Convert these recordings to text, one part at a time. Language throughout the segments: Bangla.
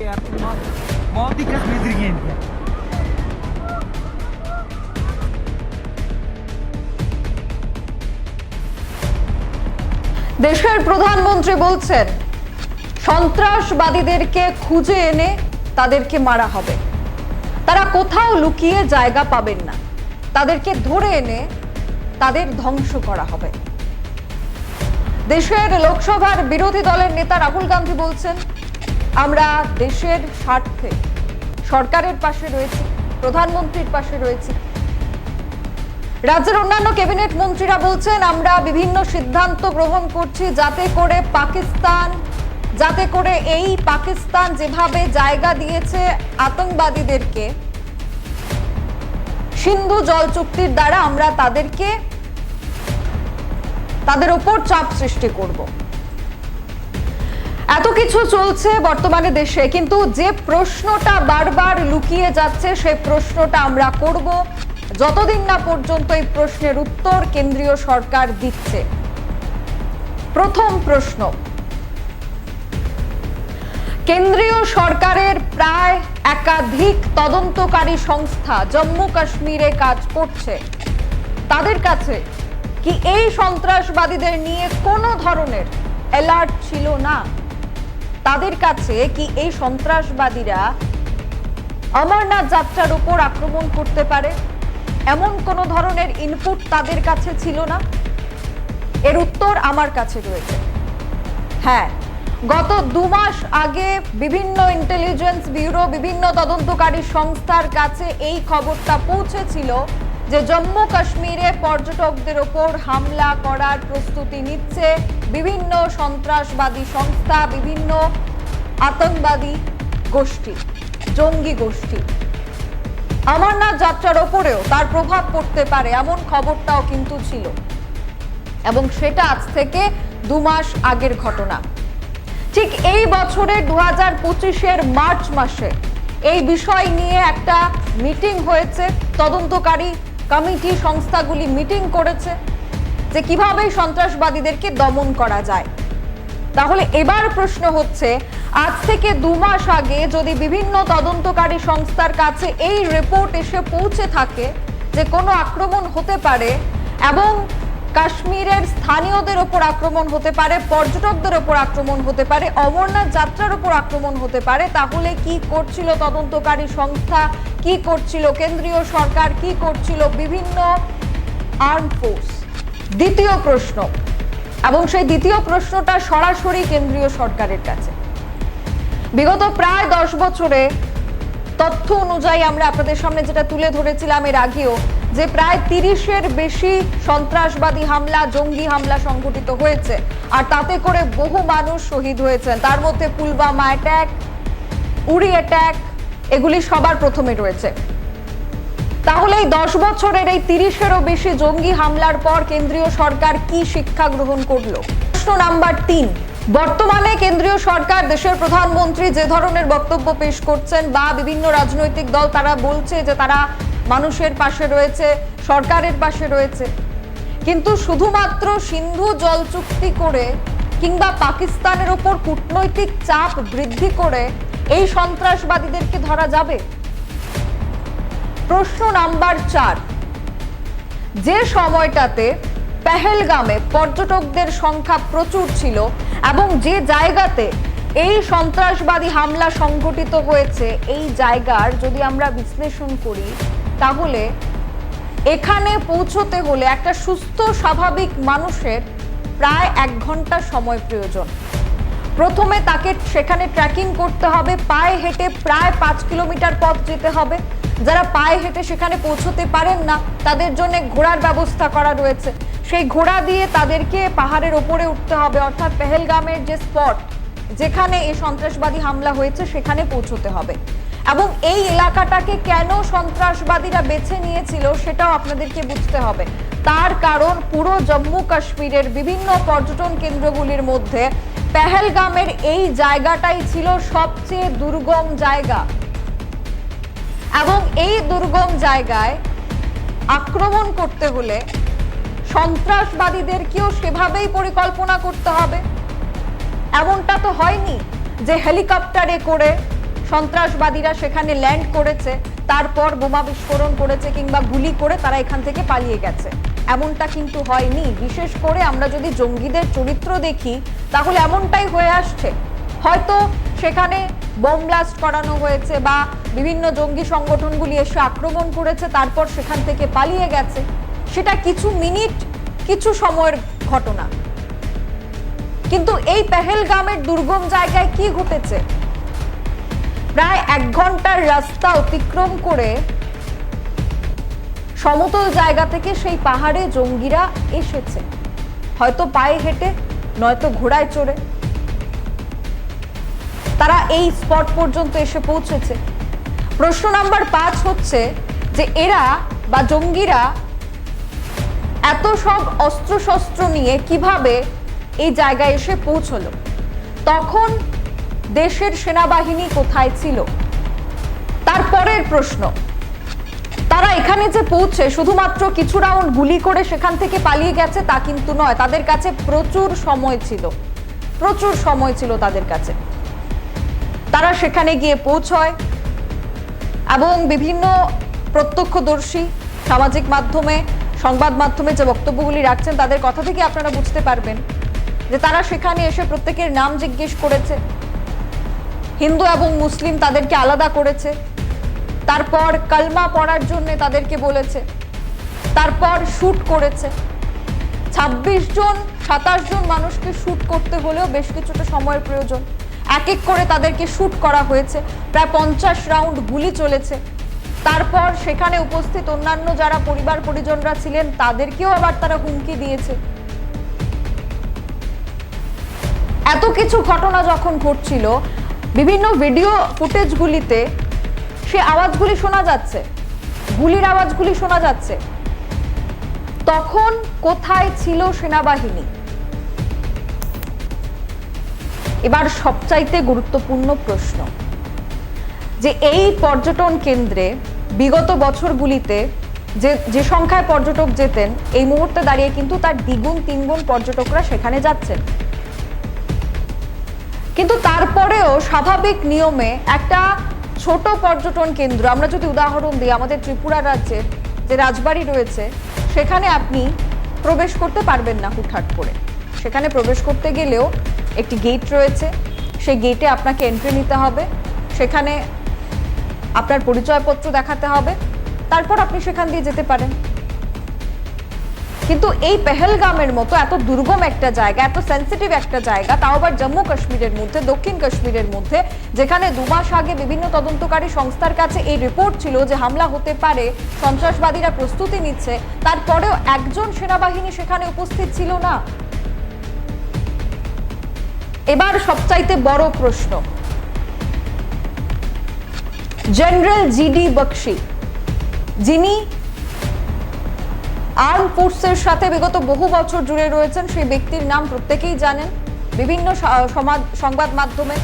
बहुत ही कश्मीर गेम है। দেশের প্রধানমন্ত্রী বলছেন সন্ত্রাসবাদীদেরকে খুঁজে এনে তাদেরকে মারা হবে, তারা কোথাও লুকিয়ে জায়গা পাবেন না, তাদেরকে ধরে এনে তাদের ধ্বংস করা হবে। দেশের লোকসভার বিরোধী দলের নেতা রাহুল গান্ধী বলছেন আমরা দেশের স্বার্থে সরকারের পাশে রয়েছি, প্রধানমন্ত্রীর পাশে রয়েছি। রাজ্যের অন্যান্য ক্যাবিনেট মন্ত্রীরা বলছেন আমরা বিভিন্ন সিদ্ধান্ত গ্রহণ করছি যাতে করে এই পাকিস্তান যেভাবে জায়গা দিয়েছে আতঙ্কবাদীদেরকে সিন্ধু জল চুক্তির দ্বারা আমরা তাদের উপর চাপ সৃষ্টি করব। এত কিছু চলছে বর্তমানে দেশে, কিন্তু যে প্রশ্নটা বারবার লুকিয়ে যাচ্ছে সেই প্রশ্নটা আমরা করব যতদিন না পর্যন্ত এই প্রশ্নের উত্তর কেন্দ্রীয় সরকার দিচ্ছে। প্রথম প্রশ্ন, কেন্দ্রীয় সরকারের প্রায় একাধিক তদন্তকারী সংস্থা জম্মু কাশ্মীরে কাজ করছে, তাদের কাছে কি এই সন্ত্রাসবাদীদের নিয়ে কোনো ধরনের অ্যালার্ট ছিল না? তাদের কাছে কি এই সন্ত্রাসবাদীরা অমরনাথ যাত্রার উপর আক্রমণ করতে পারে এমন কোনো ধরনের ইনপুট তাদের কাছে ছিল না? এর উত্তর আমার কাছে রয়েছে। হ্যাঁ, গত 2 মাস আগে বিভিন্ন ইন্টেলিজেন্স ব্যুরো, বিভিন্ন তদন্তকারী সংস্থার কাছে এই খবরটা পৌঁছেছিল যে জম্মু কাশ্মীরে পর্যটকদের ওপর হামলা করার প্রস্তুতি নিচ্ছে বিভিন্ন সন্ত্রাসবাদী সংস্থা, বিভিন্ন আতঙ্কবাদী গোষ্ঠী, জঙ্গি গোষ্ঠী। অমরনাথ যাত্রার ওপরেও তার প্রভাব পড়তে পারে এমন খবরটাও কিন্তু ছিল, এবং সেটা আজ থেকে 2 মাস আগের ঘটনা। ঠিক এই বছরের 2025-এর মার্চ মাসে এই বিষয় নিয়ে একটা মিটিং হয়েছে, তদন্তকারী কমিটি সংস্থাগুলি মিটিং করেছে যে কিভাবে সন্ত্রাসবাদীদেরকে দমন করা যায়। তাহলে এবার প্রশ্ন হচ্ছে, আজ থেকে 2 মাস আগে যদি বিভিন্ন তদন্তকারী সংস্থার কাছে এই রিপোর্ট এসে পৌঁছে থাকে যে কোনো আক্রমণ হতে পারে এবং কাশ্মীরের স্থানীয়দের ওপর আক্রমণ হতে পারে, পর্যটকদের ওপর আক্রমণ হতে পারে, অমরনাথ যাত্রার উপর আক্রমণ হতে পারে, তাহলে কি করছিল তদন্তকারী সংস্থা, কি করছিল কেন্দ্রীয় সরকার, কি করছিল বিভিন্ন আর্ম ফোর্স? দ্বিতীয় প্রশ্ন, এবং সেই দ্বিতীয় প্রশ্নটা সরাসরি কেন্দ্রীয় সরকারের কাছে। বিগত প্রায় 10 বছরে তথ্য অনুযায়ী আমরা আপনাদের সামনে যেটা তুলে ধরেছিলাম এর আগেও, যে প্রায় 30-এর বেশি সন্ত্রাসবাদী হামলা, জঙ্গি হামলা সংঘটিত হয়েছে, আর তাতে করে বহু মানুষ শহীদ হয়েছেন। তার মধ্যে পুলওয়ামা অ্যাটাক, উরি অ্যাটাক, এগুলি সবার প্রথমে রয়েছে। তাহলে এই 10 বছরের এই 30-এরও বেশি জঙ্গি হামলার পর কেন্দ্রীয় সরকার কি শিক্ষা গ্রহণ করলো? প্রশ্ন নাম্বার 3, বর্তমানে কেন্দ্রীয় সরকার, দেশের প্রধানমন্ত্রী যে ধরনের বক্তব্য পেশ করছেন বা বিভিন্ন রাজনৈতিক দল তারা বলছে যে তারা মানুষের পাশে রয়েছে, সরকারের পাশে রয়েছে, কিন্তু শুধুমাত্র সিন্ধু জল চুক্তি করে কিংবা পাকিস্তানের উপর কূটনৈতিক চাপ বৃদ্ধি করে এই সন্ত্রাসবাদীদেরকে ধরা যাবে? প্রশ্ন নাম্বার 4, যে সময়টাতে পেহেলগামে পর্যটকদের সংখ্যা প্রচুর ছিল এবং যে জায়গাতে এই সন্ত্রাসবাদী হামলা সংঘটিত হয়েছে, এই জায়গার যদি আমরা বিশ্লেষণ করি তাহলে এখানে পৌঁছতে হলে একটা সুস্থ স্বাভাবিক মানুষের প্রায় 1 ঘন্টা সময় প্রয়োজন। প্রথমে তাকে সেখানে ট্রেকিং করতে হবে, পায়ে হেঁটে প্রায় 5 কিলোমিটার পথ যেতে হবে। যারা পায়ে হেঁটে সেখানে পৌঁছতে পারেন না তাদের জন্য ঘোড়ার ব্যবস্থা করা রয়েছে, সেই ঘোড়া দিয়ে তাদেরকে পাহাড়ের ওপরে উঠতে হবে, অর্থাৎ পেহেলগামের যে স্পট যেখানে এই সন্ত্রাসবাদী হামলা হয়েছে সেখানে পৌঁছতে হবে। এবং এই এলাকাটাকে কেন সন্ত্রাসবাদীরা বেছে নিয়েছিল সেটাও আপনাদেরকে বুঝতে হবে। তার কারণ পুরো জম্মু কাশ্মীরের বিভিন্ন পর্যটন কেন্দ্রগুলির মধ্যে পেহেলগামের এই জায়গাটাই ছিল সবচেয়ে দুর্গম জায়গা, এবং এই দুর্গম জায়গায় আক্রমণ করতে হলে সন্ত্রাসবাদীদেরকেও সেভাবেই পরিকল্পনা করতে হবে। এমনটা তো হয়নি যে হেলিকপ্টারে করে সন্ত্রাসবাদীরা সেখানে ল্যান্ড করেছে, তারপর বোমা বিস্ফোরণ করেছে কিংবা গুলি করে তারা এখান থেকে পালিয়ে গেছে, এমনটা কিন্তু হয়নি। বিশেষ করে আমরা যদি জঙ্গিদের চরিত্র দেখি তাহলে এমনটাই হয়ে আসছে। হয়তো সেখানে বোম ব্লাস্ট করানো হয়েছে বা বিভিন্ন জঙ্গি সংগঠনগুলি এসে আক্রমণ করেছে, তারপর সেখান থেকে পালিয়ে গেছে। সেটা কিছু মিনিট, কিছু সময়ের ঘটনা। কিন্তু এই পেহেলগামের দুর্গম জায়গায় কি ঘটেছে? প্রায় 1 ঘন্টার রাস্তা অতিক্রম করে সমতল জায়গা থেকে সেই পাহাড়ে জঙ্গিরা এসেছে, হয়তো পায়ে হেঁটে, নয়তো ঘোড়ায় চড়ে। তারা এই স্পট পর্যন্ত এসে পৌঁছেছে। প্রশ্ন নাম্বার 5 হচ্ছে যে এরা বা জঙ্গিরা এত সব অস্ত্রশস্ত্র নিয়ে কিভাবে এই জায়গায় এসে পৌঁছলো? তখন দেশের সেনাবাহিনী কোথায় ছিল? তারপরের প্রশ্ন, তারা এখানে যে পৌঁছে শুধুমাত্র কিছু রাউন্ড গুলি করে সেখান থেকে পালিয়ে গেছে তা কিন্তু নয়। তাদের কাছে প্রচুর সময় ছিল তাদের কাছে। তারা সেখানে গিয়ে পৌঁছয় এবং বিভিন্ন প্রত্যক্ষদর্শী সামাজিক মাধ্যমে, সংবাদ মাধ্যমে যে বক্তব্যগুলি রাখছেন তাদের কথা থেকে আপনারা বুঝতে পারবেন যে তারা সেখানে এসে প্রত্যেকের নাম জিজ্ঞেস করেছে, হিন্দু এবং মুসলিম তাদেরকে আলাদা করেছে, তারপর কালমা পড়ার জন্য তাদেরকে বলেছে, তারপর শুট করেছে। 26 জন 27 জন মানুষকে শুট করতে হলেও বেশ কিছুটা সময়ের প্রয়োজন। এক এক করে তাদেরকে শুট করা হয়েছে, প্রায় 50 রাউন্ড গুলি চলেছে। তারপর সেখানে উপস্থিত অন্যান্য যারা পরিবার পরিজনরা ছিলেন তাদেরকেও আবার তারা হুমকি দিয়েছে। এত কিছু ঘটনা যখন ঘটছিল, বিভিন্ন ভিডিও ফুটেজগুলিতে সে আওয়াজগুলি শোনা যাচ্ছে, গুলির আওয়াজগুলি শোনা যাচ্ছে। তখন কোথায় ছিল সেনাবাহিনী? এবার সবচাইতে গুরুত্বপূর্ণ প্রশ্ন, যে এই পর্যটন কেন্দ্রে বিগত বছরগুলিতে যে সংখ্যায় পর্যটক যেতেন, এই মুহূর্তে দাঁড়িয়ে কিন্তু তার দ্বিগুণ 3 গুণ পর্যটকরা সেখানে যাচ্ছেন। কিন্তু তারপরেও স্বাভাবিক নিয়মে একটা ছোট পর্যটন কেন্দ্র, আমরা যদি উদাহরণ দিই, আমাদের ত্রিপুরা রাজ্যের যে রাজবাড়ি রয়েছে সেখানে আপনি প্রবেশ করতে পারবেন না হুটহাট করে। সেখানে প্রবেশ করতে গেলেও একটি গেট রয়েছে, সেই গেটে আপনাকে এন্ট্রি নিতে হবে, সেখানে আপনার পরিচয়পত্র দেখাতে হবে, তারপর আপনি সেখান দিয়ে যেতে পারেন। কিন্তু এই পেহেলগামের মতো এত দুর্গম একটা জায়গা, এত সেন্সিটিভ একটা জায়গা, তাও আবার জম্মু কাশ্মীরের মধ্যে, দক্ষিণ কাশ্মীরের মধ্যে, যেখানে 2 মাস আগে বিভিন্ন তদন্তকারী সংস্থার কাছে এই রিপোর্ট ছিল যে হামলা হতে পারে, সন্ত্রাসবাদীরা প্রস্তুতি নিচ্ছে, তারপরেও একজন সেনাবাহিনী সেখানে উপস্থিত ছিল না। এবার সবচাইতে বড় প্রশ্ন, জেনারেল জিডি বক্সি, যিনি আর্ম ফোর্সের সাথে বিগত বহু বছর জুড়ে রয়েছেন, সেই ব্যক্তির নাম প্রত্যেকেই জানেন। বিভিন্ন সংবাদ মাধ্যমে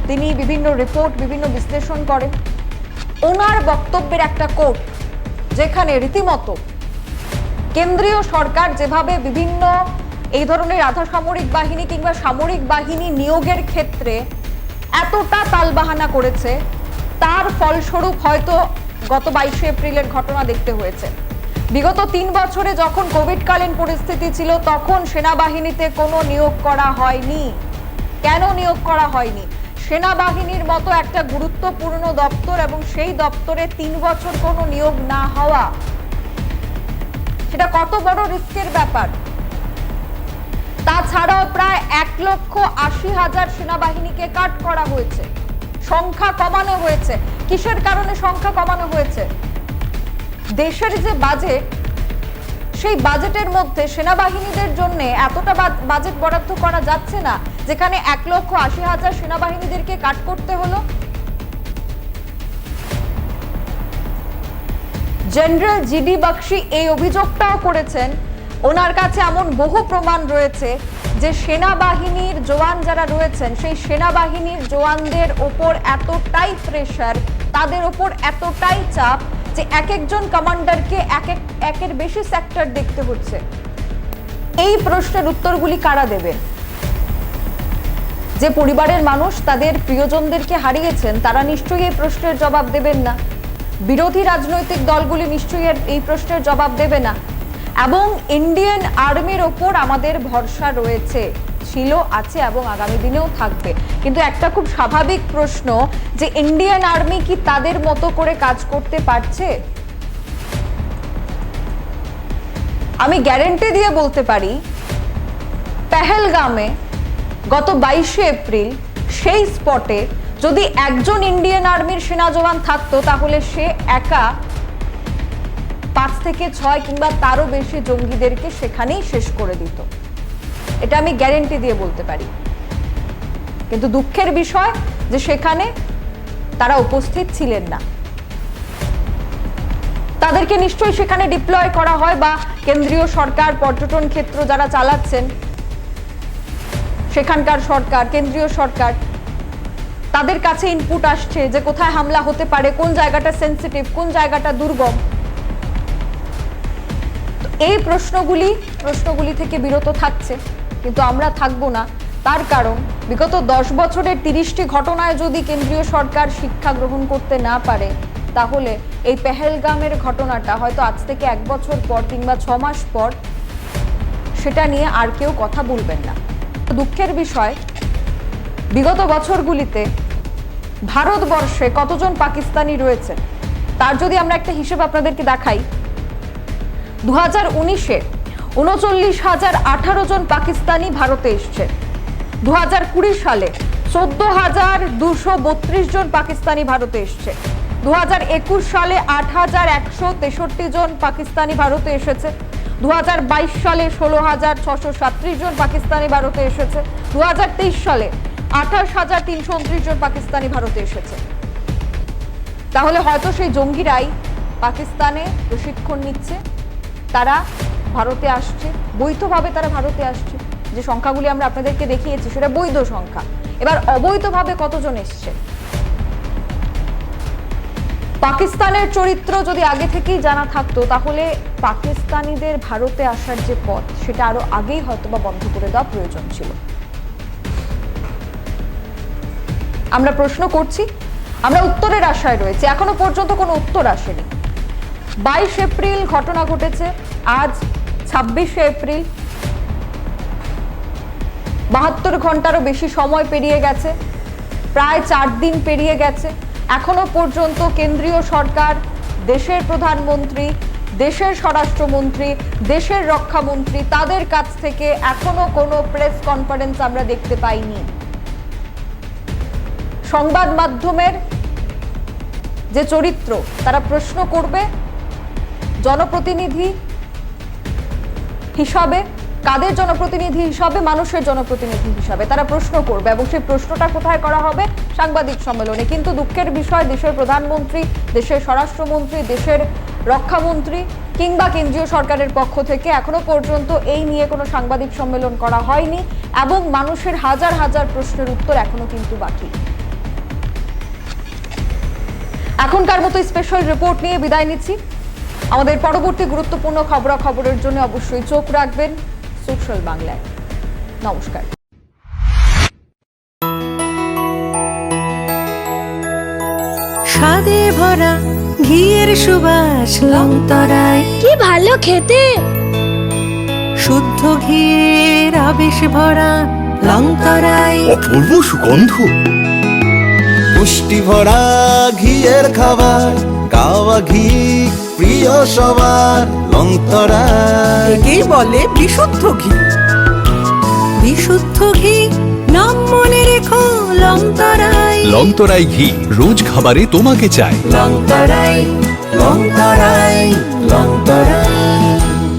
তিনি বিভিন্ন রিপোর্ট, বিভিন্ন বিশ্লেষণ করেন। ওনার বক্তব্যের একটা কোট, যেখানে রীতিমতো কেন্দ্রীয় সরকার যেভাবে বিভিন্ন এই ধরনের আধা সামরিক বাহিনী কিংবা সামরিক বাহিনী নিয়োগের ক্ষেত্রে এতটা তালবাহানা করেছে, তার ফলস্বরূপ হয়তো গত 22 এপ্রিলের ঘটনা দেখতে হয়েছে। বিগত 3 বছরে যখন কোভিডকালীন পরিস্থিতি ছিল তখন সেনাবাহিনীতে কোনো নিয়োগ করা হয়নি। কেন নিয়োগ করা হয়নি? সেনাবাহিনীর মতো একটা গুরুত্বপূর্ণ দপ্তর এবং সেই দপ্তরে 3 বছর কোনো নিয়োগ না হওয়া, সেটা কত বড় রিস্কের ব্যাপার। তাছাড়াও প্রায় 1,80,000 সেনাবাহিনীকে কাট করা হয়েছে, সংখ্যা কমানো হয়েছে। কিসের কারণে সংখ্যা কমানো হয়েছে? দেশের যে বাজেট, সেই বাজেটের মধ্যে সেনাবাহিনীদের জন্য এতটা বাজেট বরাদ্দ করা যাচ্ছে না, যেখানে 1,80,000 সেনাবাহিনীদেরকে কাট করতে হলো। জেনারেল জিডি বক্সি এই অভিযোগটাও করেছেন, ওনার কাছে এমন বহু প্রমাণ রয়েছে যে সেনাবাহিনীর জওয়ান যারা রয়েছেন, সেই সেনাবাহিনীর জওয়ানদের ওপর এতটাই প্রেসার, তাদের ওপর এতটাই চাপ যে একজন কমান্ডারকে একের বেশি সেক্টর দেখতে হচ্ছে। এই প্রশ্নের উত্তরগুলি কারা দেবে? যে পরিবারের মানুষ তাদের প্রিয়জনদেরকে হারিয়েছেন তারা নিশ্চয়ই এই প্রশ্নের জবাব দেবেন না। বিরোধী রাজনৈতিক দলগুলি নিশ্চয়ই এই প্রশ্নের জবাব দেবে না। এবং ইন্ডিয়ান আর্মির ওপর আমাদের ভরসা রয়েছে, ছিল, আছে এবং আগামী দিনেও থাকবে। কিন্তু একটা খুব স্বাভাবিক প্রশ্ন যে ইন্ডিয়ান আর্মি কি তাদের মতো করে কাজ করতে পারছে? আমি গ্যারেন্টি দিয়ে বলতে পারি পেহেলগামে গত 22শে এপ্রিল সেই স্পটে যদি একজন ইন্ডিয়ান আর্মির সেনা জওয়ান থাকতো তাহলে সে একা 5 থেকে 6 কিংবা তারও বেশি জঙ্গিদেরকে সেখানেই শেষ করে দিত। এটা আমি গ্যারেন্টি দিয়ে বলতে পারি। কিন্তু দুঃখের বিষয় যে সেখানে তারা উপস্থিত ছিলেন না। তাদেরকে নিশ্চয়ই সেখানে ডিপ্লয় করা হয় বা কেন্দ্রীয় সরকার, পর্যটন ক্ষেত্র যারা চালাচ্ছেন সেখানকার সরকার, কেন্দ্রীয় সরকার, তাদের কাছে ইনপুট আসছে যে কোথায় হামলা হতে পারে, কোন জায়গাটা সেন্সিটিভ, কোন জায়গাটা দুর্গম। এই প্রশ্নগুলি থেকে বিরত থাকছে, কিন্তু আমরা থাকবো না। তার কারণ বিগত 10 বছরের 30টি ঘটনায় যদি কেন্দ্রীয় সরকার শিক্ষা গ্রহণ করতে না পারে তাহলে এই পেহেলগামের ঘটনাটা হয়তো আজ থেকে 1 বছর পর কিংবা 6 মাস পর সেটা নিয়ে আর কেউ কথা বলবেন না। দুঃখের বিষয় বিগত বছরগুলিতে ভারতবর্ষে কতজন পাকিস্তানি রয়েছে তার যদি আমরা একটা হিসেব আপনাদেরকে দেখাই, 2019-এ 39,018 জন পাকিস্তানি ভারতে এসছে। 2020 সালে 14,232 জন পাকিস্তানি ভারতে এসছে। 2021 সালে 8,163 জন পাকিস্তানি ভারতে এসেছে। 2022 সালে 16,637 জন পাকিস্তানি ভারতে এসেছে। 2023 সালে 28,329 জন পাকিস্তানি ভারতে এসেছে। তাহলে হয়তো সেই জঙ্গিরাই পাকিস্তানে প্রশিক্ষণ নিচ্ছে, তারা ভারতে আসছে, বৈধভাবে তারা ভারতে আসছে। যে সংখ্যাগুলি আমরা আপনাদেরকে দেখিয়েছি সেটা বৈধ সংখ্যা। এবার অবৈধভাবে কতজন এসছে? পাকিস্তানের চরিত্র যদি আগে থেকেই জানা থাকতো তাহলে পাকিস্তানিদের ভারতে আসার যে পথ সেটা আরো আগেই হয়তো বা বন্ধ করে দেওয়া প্রয়োজন ছিল। আমরা প্রশ্ন করছি, আমরা উত্তরের আশায় রয়েছে, এখনো পর্যন্ত কোনো উত্তর আসেনি। 22 এপ্রিল ঘটনা ঘটেছে, আজ 26শে এপ্রিল, 72 ঘন্টারও বেশি সময় পেরিয়ে গেছে, প্রায় 4 দিন পেরিয়ে গেছে। এখনো পর্যন্ত কেন্দ্রীয় সরকার, দেশের প্রধানমন্ত্রী, দেশের স্বরাষ্ট্রমন্ত্রী, দেশের রক্ষামন্ত্রী, তাদের কাছ থেকে এখনো কোনো প্রেস কনফারেন্স আমরা দেখতে পাইনি। সংবাদ মাধ্যমের যে চরিত্র, তারা প্রশ্ন করবে জনপ্রতিনিধি হিসাবে, কাদের জনপ্রতিনিধি হিসাবে? মানুষের জনপ্রতিনিধি হিসাবে তারা প্রশ্ন করবে, এবং সেই প্রশ্নটা কোথায় করা হবে? সাংবাদিক সম্মেলনে। কিন্তু দুঃখের বিষয় দেশের প্রধানমন্ত্রী, দেশের স্বরাষ্ট্রমন্ত্রী, দেশের রক্ষামন্ত্রী কিংবা কেন্দ্রীয় সরকারের পক্ষ থেকে এখনো পর্যন্ত এই নিয়ে কোনো সাংবাদিক সম্মেলন করা হয়নি, এবং মানুষের হাজার হাজার প্রশ্নের উত্তর এখনো কিন্তু বাকি। এখনকার মতো স্পেশাল রিপোর্ট নিয়ে বিদায় নিচ্ছি। আমাদের পরবর্তী গুরুত্বপূর্ণ খবরাখবরের জন্য অবশ্যই চোখ রাখবেন সোশ্যাল বাংলায়। নমস্কার। স্বাদে ভরা ঘিয়ের সুবাস লংতরায়, কি ভালো খেতে। শুদ্ধ ঘিয়ের আবেশ ভরা লংতরায়, অপূর্ব সুগন্ধ, পুষ্টি ভরা ঘিয়ের খাবার, গাওয়া ঘি প্রিয় সবার লংতরায়। একেই বলে বিশুদ্ধ ঘি। বিশুদ্ধ ঘি নাম মনে রেখো লংতরায়। লংতরাই ঘি রোজ খাবারে তোমাকে চাই। লংতরায়, লংতরায়, লংতরায়।